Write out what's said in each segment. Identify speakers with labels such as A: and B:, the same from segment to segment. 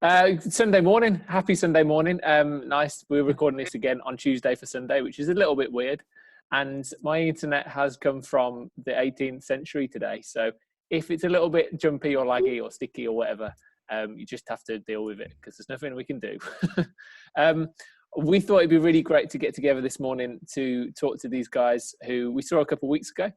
A: Sunday morning. Happy Sunday morning. Nice. We're recording this again on Tuesday for Sunday, which is a little bit weird. And my internet has come from the 18th century today. So if it's a little bit jumpy or laggy or sticky or whatever, you just have to deal with it because there's nothing we can do. We thought it'd be really great to get together this morning to talk to these guys who we saw a couple of weeks ago.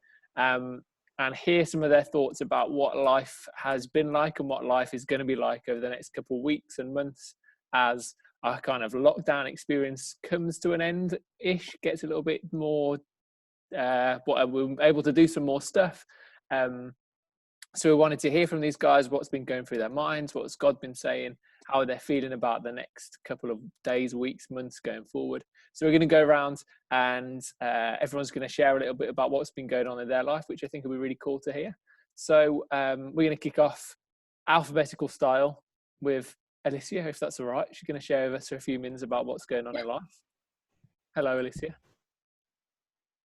A: And hear some of their thoughts about what life has been like and what life is going to be like over the next couple of weeks and months as our kind of lockdown experience comes to an end-ish, gets a little bit more, we're able to do some more stuff. So we wanted to hear from these guys what's been going through their minds, what's God been saying, how they're feeling about the next couple of days, weeks, months going forward. So we're going to go around and everyone's going to share a little bit about what's been going on in their life, which I think will be really cool to hear. So we're going to kick off alphabetical style with Alicia, if that's all right. She's going to share with us for a few minutes about what's going on in life. Hello, Alicia.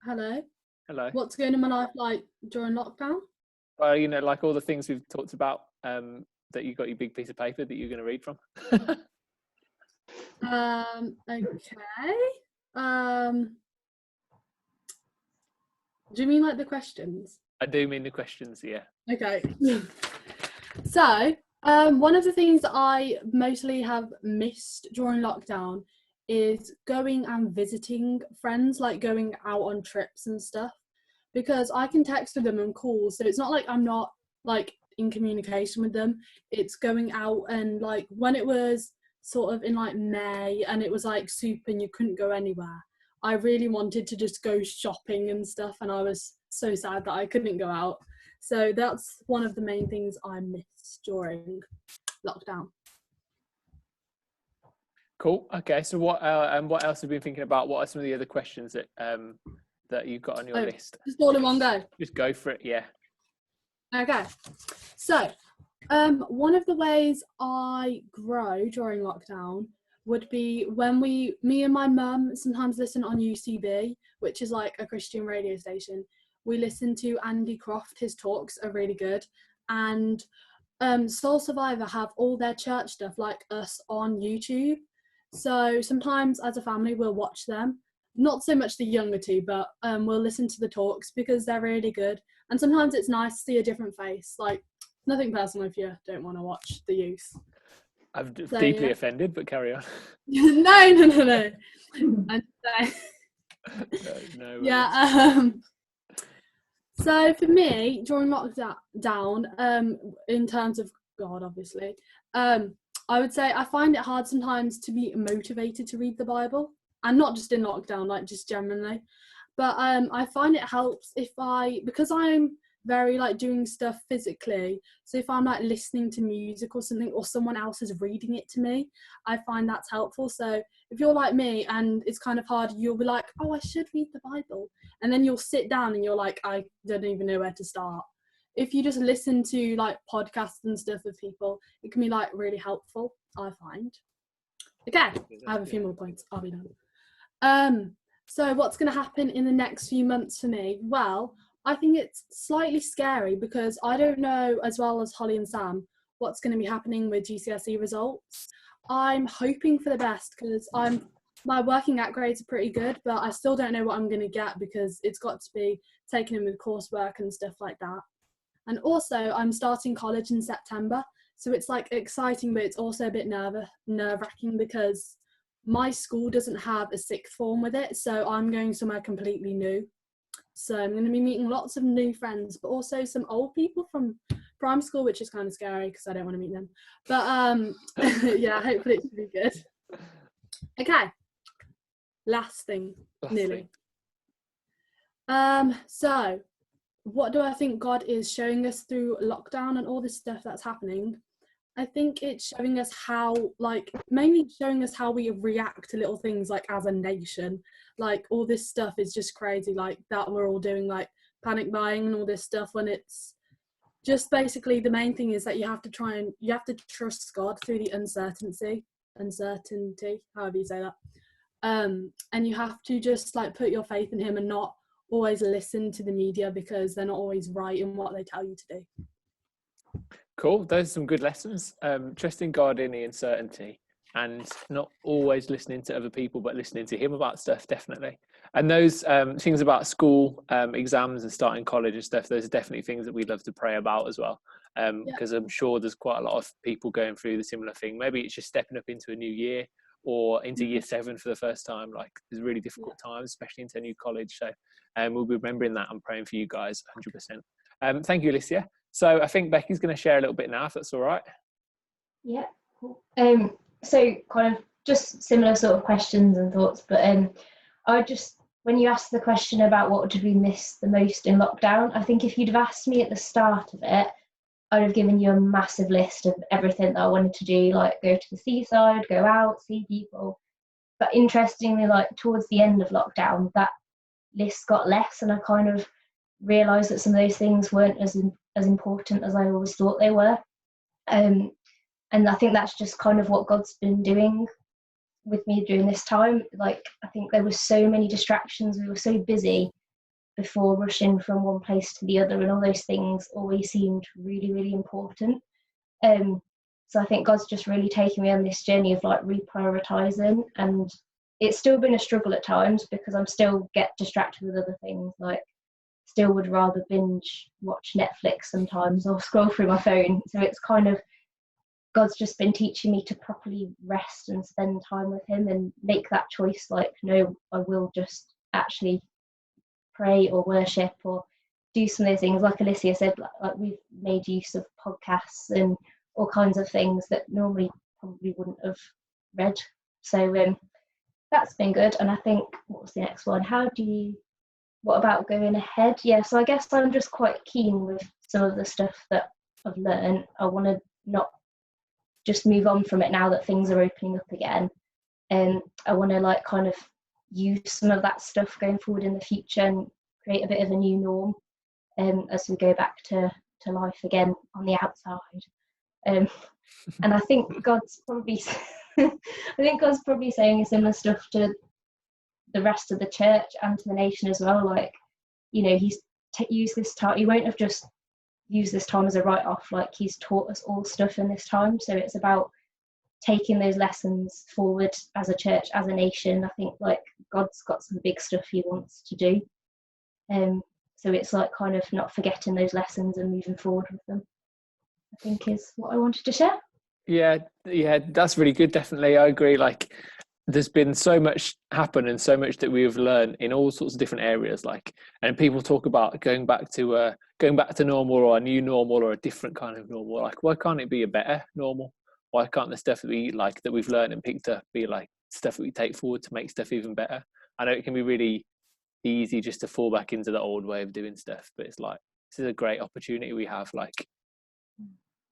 B: Hello.
A: Hello.
B: What's going on in my life like during lockdown?
A: Well, you know, like all the things we've talked about, that you got your big piece of paper that you're going to read from.
B: Okay. Do you mean like the questions?
A: I do mean the questions, yeah.
B: Okay. So, one of the things that I mostly have missed during lockdown is going and visiting friends, like going out on trips and stuff, because I can text with them and call, so it's not like I'm not like in communication with them. It's going out, and like when it was sort of in like May and it was like super and you couldn't go anywhere, I really wanted to just go shopping and stuff, and I was so sad that I couldn't go out. So that's one of the main things I missed during lockdown.
A: Cool. Okay. So what else have you been thinking about? What are some of the other questions that that you've got on your list?
B: Just all in one go.
A: Just go for it. Yeah.
B: Okay. So, one of the ways I grow during lockdown would be when me and my mum sometimes listen on UCB, which is like a Christian radio station. We listen to Andy Croft. His talks are really good. And Soul Survivor have all their church stuff like us on YouTube. So sometimes as a family we'll watch them. Not so much the younger two, but we'll listen to the talks because they're really good. And sometimes it's nice to see a different face. Like, nothing personal if you don't want to watch the youth.
A: I'm deeply offended, but carry on.
B: No.
A: No.
B: Yeah. So for me, during lockdown, in terms of God, obviously, I would say I find it hard sometimes to be motivated to read the Bible, and not just in lockdown, like just generally. But I find it helps because I'm very like doing stuff physically. So if I'm like listening to music or something, or someone else is reading it to me, I find that's helpful. So if you're like me and it's kind of hard, you'll be like, oh, I should read the Bible. And then you'll sit down and you're like, I don't even know where to start. If you just listen to like podcasts and stuff with people, it can be like really helpful, I find. Okay, I have a few more points. I'll be done. So what's going to happen in the next few months for me? Well, I think it's slightly scary because I don't know, as well as Holly and Sam, what's going to be happening with GCSE results. I'm hoping for the best because my working out grades are pretty good, but I still don't know what I'm going to get because it's got to be taken in with coursework and stuff like that. And also, I'm starting college in September, so it's like exciting, but it's also a bit nerve-wracking because my school doesn't have a sixth form with it, so I'm going somewhere completely new. So I'm going to be meeting lots of new friends, but also some old people from primary school, which is kind of scary because I don't want to meet them. But yeah, hopefully it should be good. Okay, last thing. So what do I think God is showing us through lockdown and all this stuff that's happening? I think it's showing us mainly showing us how we react to little things, like as a nation. Like all this stuff is just crazy, like that we're all doing like panic buying and all this stuff, when it's just basically the main thing is that you have to trust God through the uncertainty, however you say that. And you have to just like put your faith in him and not always listen to the media because they're not always right in what they tell you to do.
A: Cool. Those are some good lessons. Trusting God in the uncertainty and not always listening to other people, but listening to Him about stuff, definitely. And those things about school, exams and starting college and stuff, those are definitely things that we'd love to pray about as well. Because I'm sure there's quite a lot of people going through the similar thing. Maybe it's just stepping up into a new year or into year 7 for the first time. Like, there's really difficult times, especially into a new college. So we'll be remembering that and praying for you guys 100%. Thank you, Alicia. So I think Becky's going to share a little bit now, if that's all right.
C: Yeah, cool. So kind of just similar sort of questions and thoughts, but when you asked the question about what did we miss the most in lockdown, I think if you'd have asked me at the start of it, I'd have given you a massive list of everything that I wanted to do, like go to the seaside, go out, see people. But interestingly, like towards the end of lockdown, that list got less, and I kind of realised that some of those things weren't as important as I always thought they were. And I think that's just kind of what God's been doing with me during this time. Like, I think there were so many distractions. We were so busy before, rushing from one place to the other, and all those things always seemed really, really important. So I think God's just really taken me on this journey of like reprioritising, and it's still been a struggle at times because I'm still get distracted with other things, like still would rather binge watch Netflix sometimes or scroll through my phone. So it's kind of, God's just been teaching me to properly rest and spend time with Him and make that choice, like, no, I will just actually pray or worship or do some of those things. Like Alicia said, like we've made use of podcasts and all kinds of things that normally probably wouldn't have read. So that's been good. And I think, what was the next one? What about going ahead? Yeah, so I guess I'm just quite keen with some of the stuff that I've learned. I want to not just move on from it now that things are opening up again. And I want to like kind of use some of that stuff going forward in the future and create a bit of a new norm as we go back to life again on the outside. And I think God's probably saying similar stuff to the rest of the church and to the nation as well. Like, you know, He's used this time. He won't have just used this time as a write-off. Like, He's taught us all stuff in this time. So it's about taking those lessons forward as a church, as a nation. I think like God's got some big stuff He wants to do. So it's like kind of not forgetting those lessons and moving forward with them, I think is what I wanted to share.
A: Yeah, that's really good. Definitely, I agree. Like, there's been so much happen and so much that we've learned in all sorts of different areas. Like, and people talk about going back to normal or a new normal or a different kind of normal. Like, why can't it be a better normal? Why can't the stuff that we've learned and picked up be like stuff that we take forward to make stuff even better? I know it can be really easy just to fall back into the old way of doing stuff, but it's like, this is a great opportunity we have, like,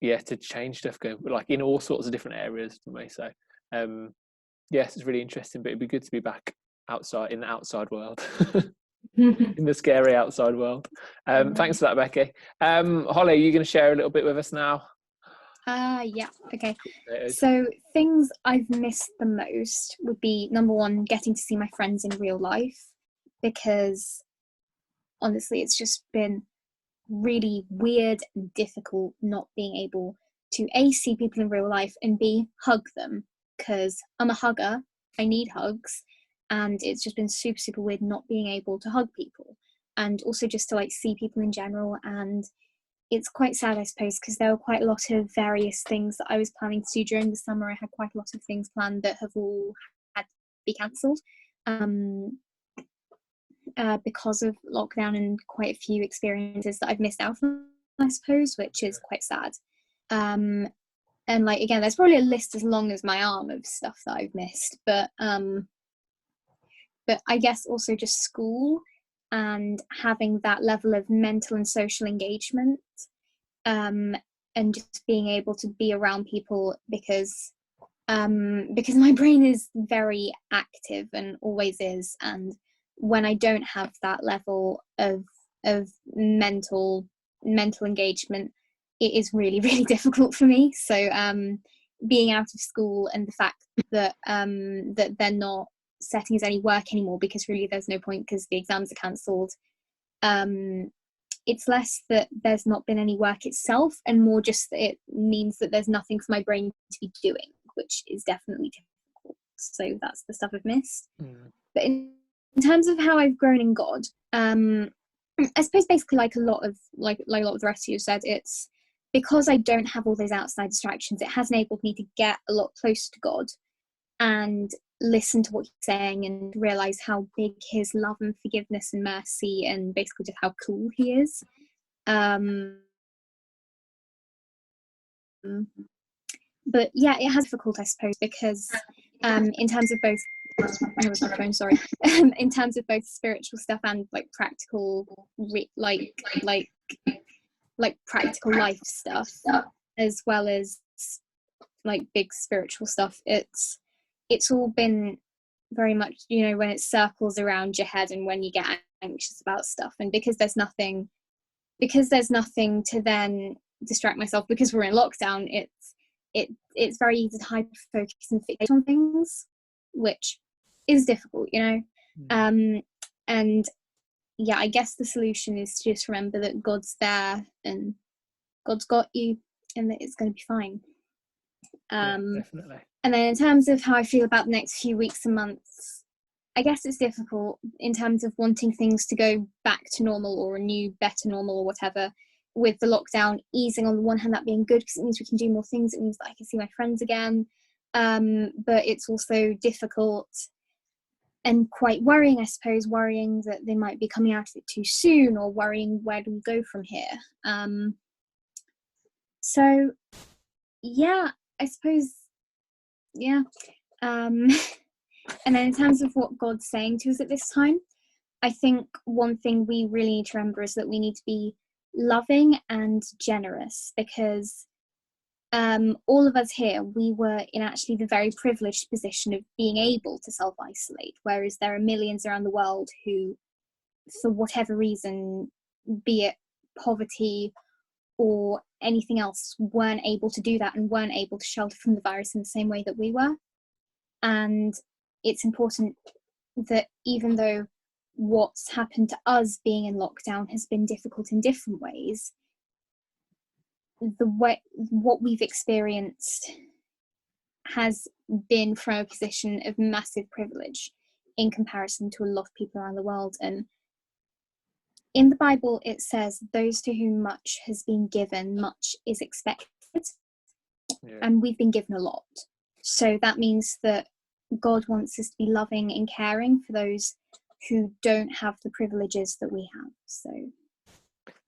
A: to change stuff going like in all sorts of different areas for me. So yes, it's really interesting, but it'd be good to be back outside in the outside world. In the scary outside world. Thanks for that, Becky. Holly, are you going to share a little bit with us now?
D: Yeah, okay. So things I've missed the most would be, number one, getting to see my friends in real life, because honestly it's just been really weird and difficult not being able to A, see people in real life, and B, hug them, because I'm a hugger, I need hugs, and it's just been super, super weird not being able to hug people, and also just to like see people in general. And it's quite sad, I suppose, because there were quite a lot of various things that I was planning to do during the summer. I had quite a lot of things planned that have all had to be cancelled because of lockdown, and quite a few experiences that I've missed out on, I suppose, which is quite sad. And like, again, there's probably a list as long as my arm of stuff that I've missed, but I guess also just school and having that level of mental and social engagement, and just being able to be around people, because my brain is very active and always is, and when I don't have that level of mental engagement, it is really, really difficult for me. So being out of school, and the fact that that they're not setting us any work anymore, because really there's no point because the exams are cancelled, it's less that there's not been any work itself, and more just that it means that there's nothing for my brain to be doing, which is definitely difficult. So that's the stuff I've missed. But in terms of how I've grown in God, I suppose basically like a lot of the rest of you said, it's because I don't have all those outside distractions, it has enabled me to get a lot closer to God and listen to what he's saying and realize how big his love and forgiveness and mercy and basically just how cool he is. But yeah, it has difficult, I suppose, because in terms of both in terms of both spiritual stuff and like practical like practical life stuff, as well as like big spiritual stuff, it's all been very much, you know, when it circles around your head and when you get anxious about stuff, and because there's nothing to then distract myself, because we're in lockdown, it's very easy to hyper focus and fixate on things, which is difficult, you know. And yeah, I guess the solution is to just remember that God's there and God's got you and that it's going to be fine.
A: Definitely.
D: And then in terms of how I feel about the next few weeks and months, I guess it's difficult in terms of wanting things to go back to normal or a new, better normal or whatever, with the lockdown easing. On the one hand, that being good because it means we can do more things, it means that I can see my friends again, but it's also difficult and quite worrying, I suppose, worrying that they might be coming out of it too soon, or worrying where do we go from here. So yeah, I suppose, yeah. And then in terms of what God's saying to us at this time, I think one thing we really need to remember is that we need to be loving and generous, because all of us here, we were in actually the very privileged position of being able to self-isolate, whereas there are millions around the world who, for whatever reason, be it poverty or anything else, weren't able to do that and weren't able to shelter from the virus in the same way that we were. And it's important that even though what's happened to us being in lockdown has been difficult in different ways, what we've experienced has been from a position of massive privilege in comparison to a lot of people around the world. And in the Bible it says, those to whom much has been given, much is expected. And we've been given a lot, so that means that God wants us to be loving and caring for those who don't have the privileges that we have. So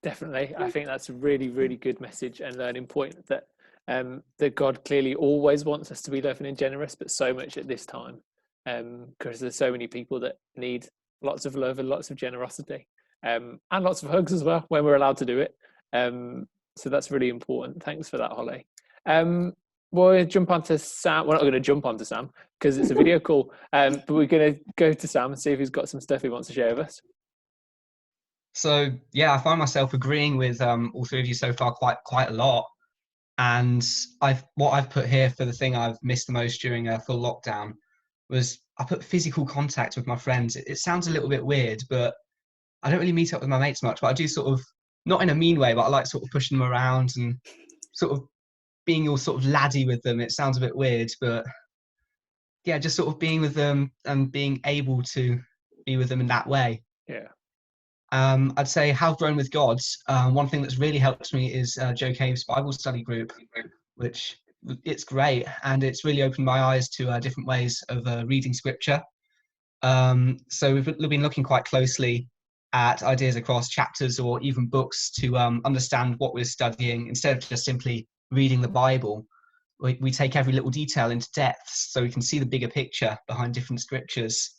A: definitely, I think that's a really, really good message and learning point, that that God clearly always wants us to be loving and generous, but so much at this time, because there's so many people that need lots of love and lots of generosity, and lots of hugs as well when we're allowed to do it. So that's really important. Thanks for that, Holly. We'll jump on to Sam. We're not going to jump on to Sam because it's a video call, but we're going to go to Sam and see if he's got some stuff he wants to share with us.
E: So yeah, I find myself agreeing with all three of you so far quite a lot. And what I've put here for the thing I've missed the most during a full lockdown was I put physical contact with my friends. It sounds a little bit weird, but I don't really meet up with my mates much, but I do sort of, not in a mean way, but I like sort of pushing them around and sort of being all sort of laddie with them. It sounds a bit weird, but yeah, just sort of being with them and being able to be with them in that way.
A: Yeah.
E: I'd say how I've grown with God. One thing that's really helped me is Joe Cave's Bible study group, which it's great, and it's really opened my eyes to different ways of reading scripture. So we've been looking quite closely at ideas across chapters or even books to understand what we're studying, instead of just simply reading the Bible. We take every little detail into depth so we can see the bigger picture behind different scriptures.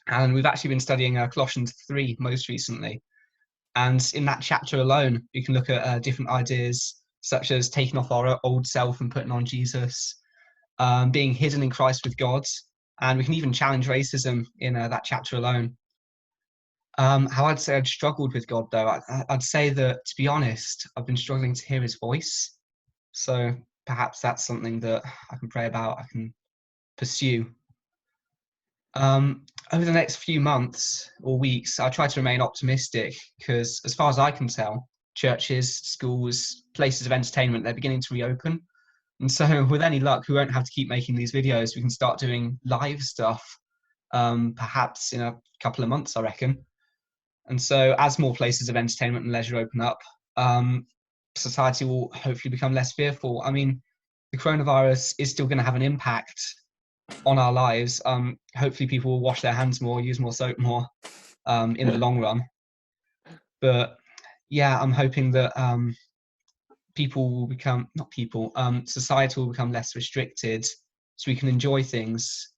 E: And we've actually been studying Colossians 3 most recently. And in that chapter alone, you can look at different ideas, such as taking off our old self and putting on Jesus, being hidden in Christ with God. And we can even challenge racism in that chapter alone. How I'd say I'd struggled with God, though, I'd say that, to be honest, I've been struggling to hear his voice. So perhaps that's something that I can pray about, I can pursue. Over the next few months or weeks, I try to remain optimistic because, as far as I can tell, churches, schools, places of entertainment, they're beginning to reopen. And so with any luck, we won't have to keep making these videos. We can start doing live stuff, perhaps in a couple of months, I reckon. And so as more places of entertainment and leisure open up, society will hopefully become less fearful. I mean, the coronavirus is still going to have an impact on our lives. Hopefully people will wash their hands more, use more soap more in the long run. But yeah, I'm hoping that people will become, not people, society will become less restricted so we can enjoy things,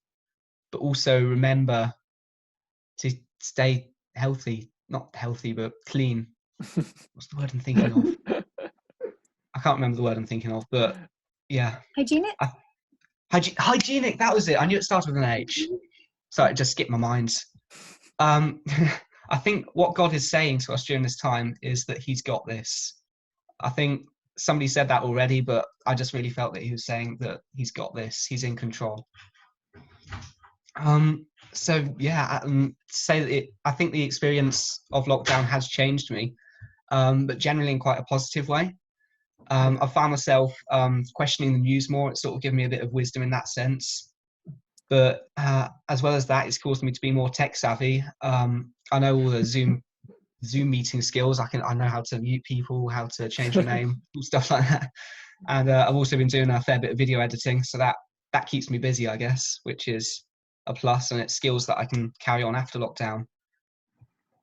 E: but also remember to stay healthy, not healthy, but clean. What's the word I'm thinking of? I can't remember the word I'm thinking of, but yeah.
D: Hygienic?
E: Hygienic, that was it. I knew it started with an H. Sorry, it just skipped my mind. I think what God is saying to us during this time is that he's got this. I think somebody said that already, but I just really felt that he was saying that he's got this. He's in control. So yeah, say that I think the experience of lockdown has changed me, but generally in quite a positive way. I found myself questioning the news more. It's sort of given me a bit of wisdom in that sense. But as well as that, it's caused me to be more tech savvy. I know all the Zoom meeting skills. I know how to mute people, how to change your name, stuff like that. And I've also been doing a fair bit of video editing, so that keeps me busy, I guess, which is a plus, and it's skills that I can carry on after lockdown.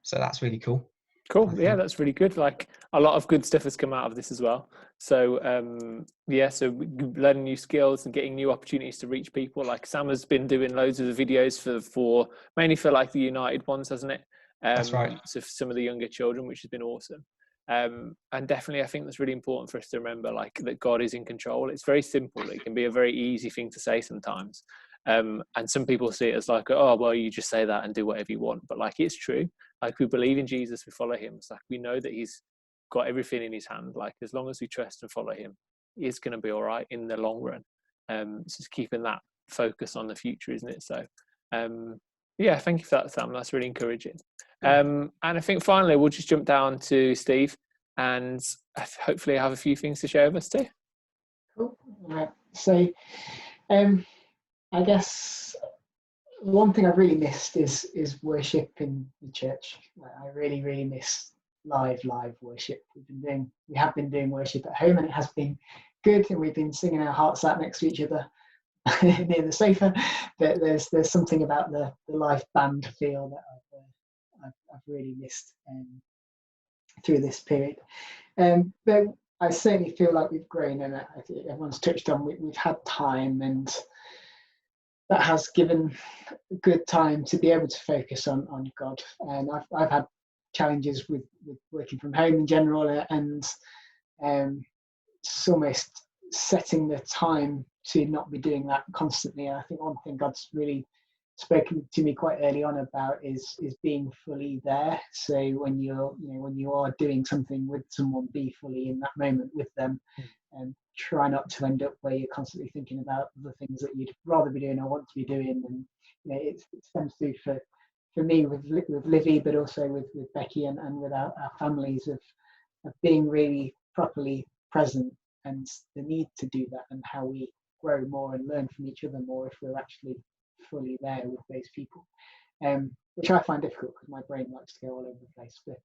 E: So that's really cool.
A: Cool. Yeah, that's really good. Like, a lot of good stuff has come out of this as well. So yeah, so learning new skills and getting new opportunities to reach people. Like Sam has been doing loads of the videos for mainly for like the United ones, hasn't it?
E: That's right.
A: So for some of the younger children, which has been awesome. And definitely, I think that's really important for us to remember, like, that God is in control. It's very simple. It can be a very easy thing to say sometimes. And some people see it as like, oh, well, you just say that and do whatever you want. But like, it's true. Like, we believe in Jesus, we follow him. It's like, we know that he's got everything in his hand. Like, as long as we trust and follow him, it's going to be all right in the long run. It's just keeping that focus on the future, isn't it? So yeah, thank you for that, Sam. That's really encouraging. And I think finally we'll just jump down to Steve, and hopefully have a few things to share with us too.
F: Cool. Right. So I guess one thing I've really missed is worship in the church. I really miss live worship. We have been doing worship at home, and it has been good, and we've been singing our hearts out next to each other near the sofa. But there's something about the live band feel that I've really missed through this period. But I certainly feel like we've grown, and I think everyone's touched on we've had time, and that has given good time to be able to focus on God. And I've had challenges with working from home in general, and it's almost setting the time to not be doing that constantly. And I think one thing God's really spoken to me quite early on about is being fully there. So when you are doing something with someone, be fully in that moment with them, and try not to end up where you're constantly thinking about the things that you'd rather be doing or want to be doing. And it stems through for me with Livy, but also with Becky and with our families of being really properly present, and the need to do that, and how we grow more and learn from each other more if we're actually fully there with those people, which I find difficult because my brain likes to go all over the place. But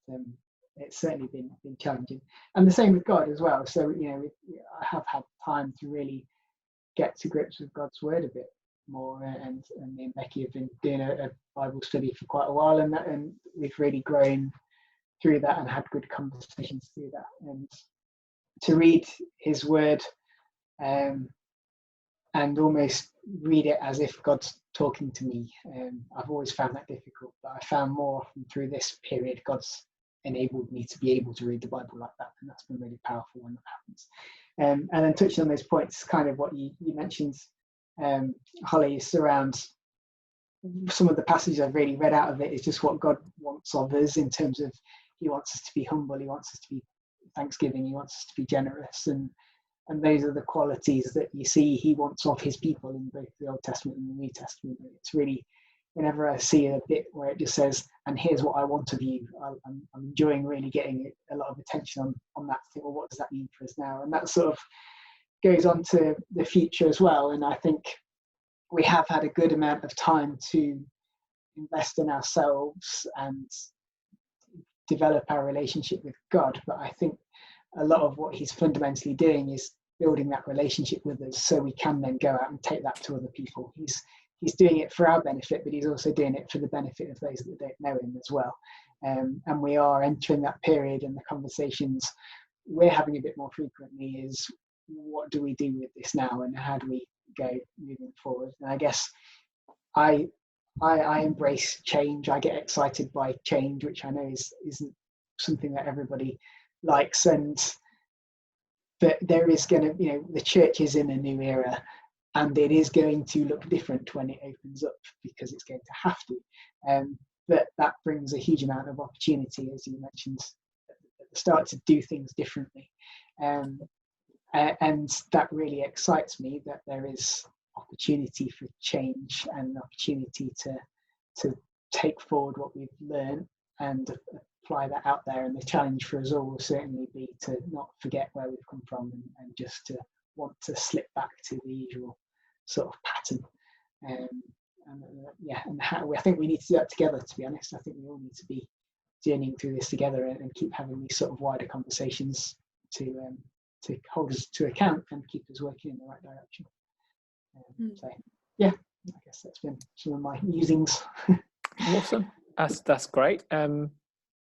F: it's certainly been challenging, and the same with God as well. So I have had time to really get to grips with God's word a bit more, and me and Becky have been doing a Bible study for quite a while, and we've really grown through that and had good conversations through that, and to read his word and almost read it as if God's talking to me. I've always found that difficult, but I found more through this period God's enabled me to be able to read the Bible like that, and that's been really powerful when that happens. And then touching on those points, kind of what you mentioned, Holly, is around some of the passages I've really read out of it is just what God wants of us in terms of he wants us to be humble, he wants us to be thanksgiving, he wants us to be generous, and those are the qualities that you see he wants of his people in both the Old Testament and the New Testament. It's really whenever I see a bit where it just says, and here's what I want of you, I'm enjoying really getting a lot of attention on that. Think, well, what does that mean for us now? And that sort of goes on to the future as well. And I think we have had a good amount of time to invest in ourselves and develop our relationship with God. But I think a lot of what he's fundamentally doing is building that relationship with us so we can then go out and take that to other people. He's doing it for our benefit, but he's also doing it for the benefit of those that don't know him as well. And we are entering that period, and the conversations we're having a bit more frequently is, what do we do with this now, and how do we go moving forward? And I guess I embrace change. I get excited by change, which I know isn't something that everybody likes. But there is going to, the church is in a new era, and it is going to look different when it opens up, because it's going to have to. But that brings a huge amount of opportunity, as you mentioned at the start, to do things differently. And that really excites me, that there is opportunity for change and opportunity to take forward what we've learned and apply that out there. And the challenge for us all will certainly be to not forget where we've come from, and just to want to slip back to the usual sort of pattern. And how I think we need to do that together, to be honest. I think we all need to be journeying through this together, and keep having these sort of wider conversations to hold us to account and keep us working in the right direction. So yeah, I guess that's been some of my musings.
A: Awesome. That's great.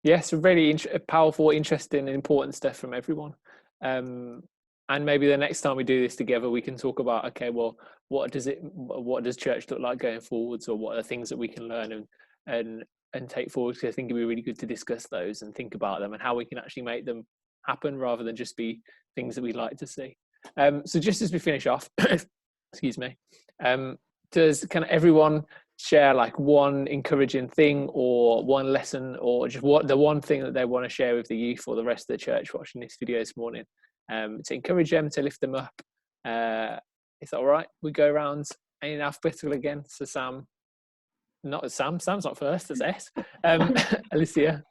A: Yes, really powerful, interesting, and important stuff from everyone. And maybe the next time we do this together, we can talk about, okay, well, what does church look like going forwards, or what are the things that we can learn and take forward? Because I think it'd be really good to discuss those and think about them, and how we can actually make them happen, rather than just be things that we'd like to see. So just as we finish off, excuse me, does kind of everyone share like one encouraging thing, or one lesson, or just the one thing that they want to share with the youth or the rest of the church watching this video this morning, to encourage them, to lift them up? Is that all right? We go around in alphabetical again. So Sam's not first, it's S. Alicia.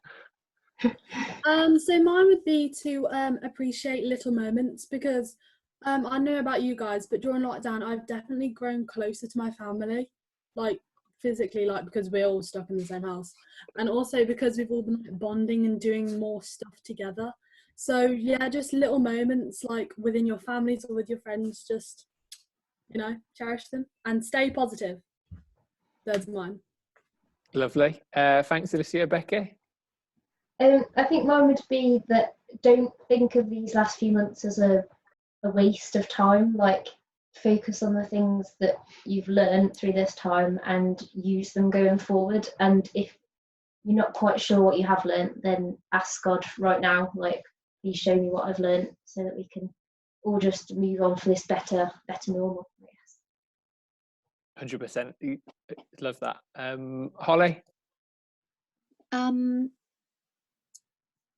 B: So mine would be to appreciate little moments, because I know about you guys, but during lockdown I've definitely grown closer to my family, like physically, like because we're all stuck in the same house, and also because we've all been like, bonding and doing more stuff together. So yeah, just little moments like within your families or with your friends, just cherish them and stay positive. That's mine.
A: Lovely. Thanks, Alicia. Becky?
C: I think mine would be that don't think of these last few months as a waste of time. Like, focus on the things that you've learned through this time and use them going forward. And if you're not quite sure what you have learned, then ask God right now, like, please show me what I've learned, so that we can all just move on for this better normal, I guess.
A: 100%. Love that. Holly?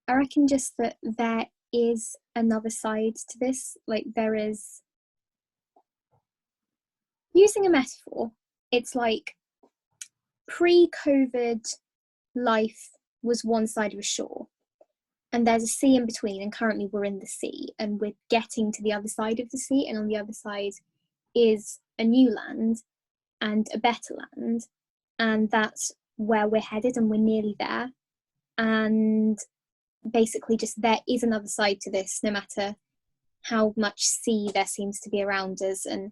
D: I reckon just that there is another side to this. Like, there is, using a metaphor, it's like pre-COVID life was one side of a shore, and there's a sea in between, and currently we're in the sea, and we're getting to the other side of the sea, and on the other side is a new land and a better land, and that's where we're headed, and we're nearly there. And basically just there is another side to this, no matter how much sea there seems to be around us and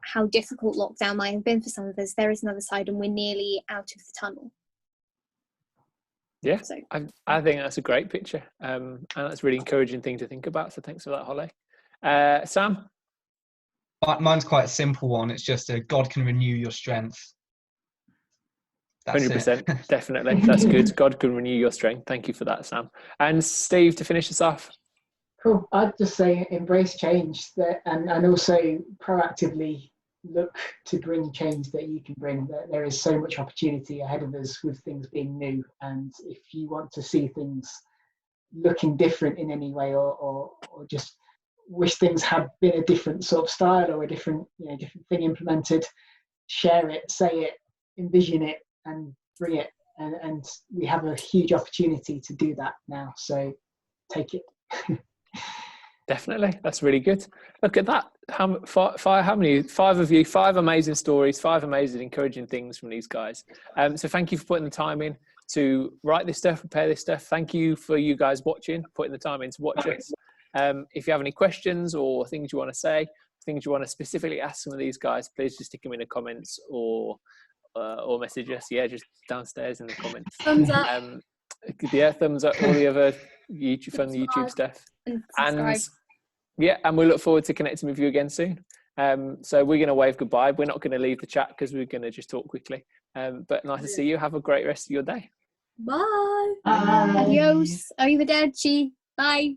D: how difficult lockdown might have been for some of us. There is another side, and we're nearly out of the tunnel.
A: Yeah,
D: so
A: I think that's a great picture, and that's a really encouraging thing to think about, so thanks for that, Holly. Sam?
E: Mine's quite a simple one. It's just God can renew your strength. That's
A: 100%,
E: it.
A: definitely. That's good. God can renew your strength. Thank you for that, Sam. And Steve, to finish us off.
F: Cool. I'd just say embrace change, and also proactively look to bring change that you can bring. There is so much opportunity ahead of us with things being new, and if you want to see things looking different in any way, or just wish things had been a different sort of style, or a different thing implemented, share it, say it, envision it and bring it, and we have a huge opportunity to do that now. So take it.
A: Definitely, that's really good. Look at that. How many? 5 of you, 5 amazing stories, 5 amazing, encouraging things from these guys. So thank you for putting the time in to write this stuff, prepare this stuff. Thank you for you guys watching, putting the time in to watch us. If you have any questions or things you want to say, things you want to specifically ask some of these guys, please just stick them in the comments or message us. Yeah, just downstairs in the comments.
B: Thumbs up.
A: Yeah, thumbs up. All the other YouTube stuff. And yeah, and we look forward to connecting with you again soon. So we're going to wave goodbye. We're not going to leave the chat because we're going to just talk quickly. But nice to see you. Have a great rest of your day.
B: Bye.
C: Bye.
D: Adios. Arrivederci. Bye.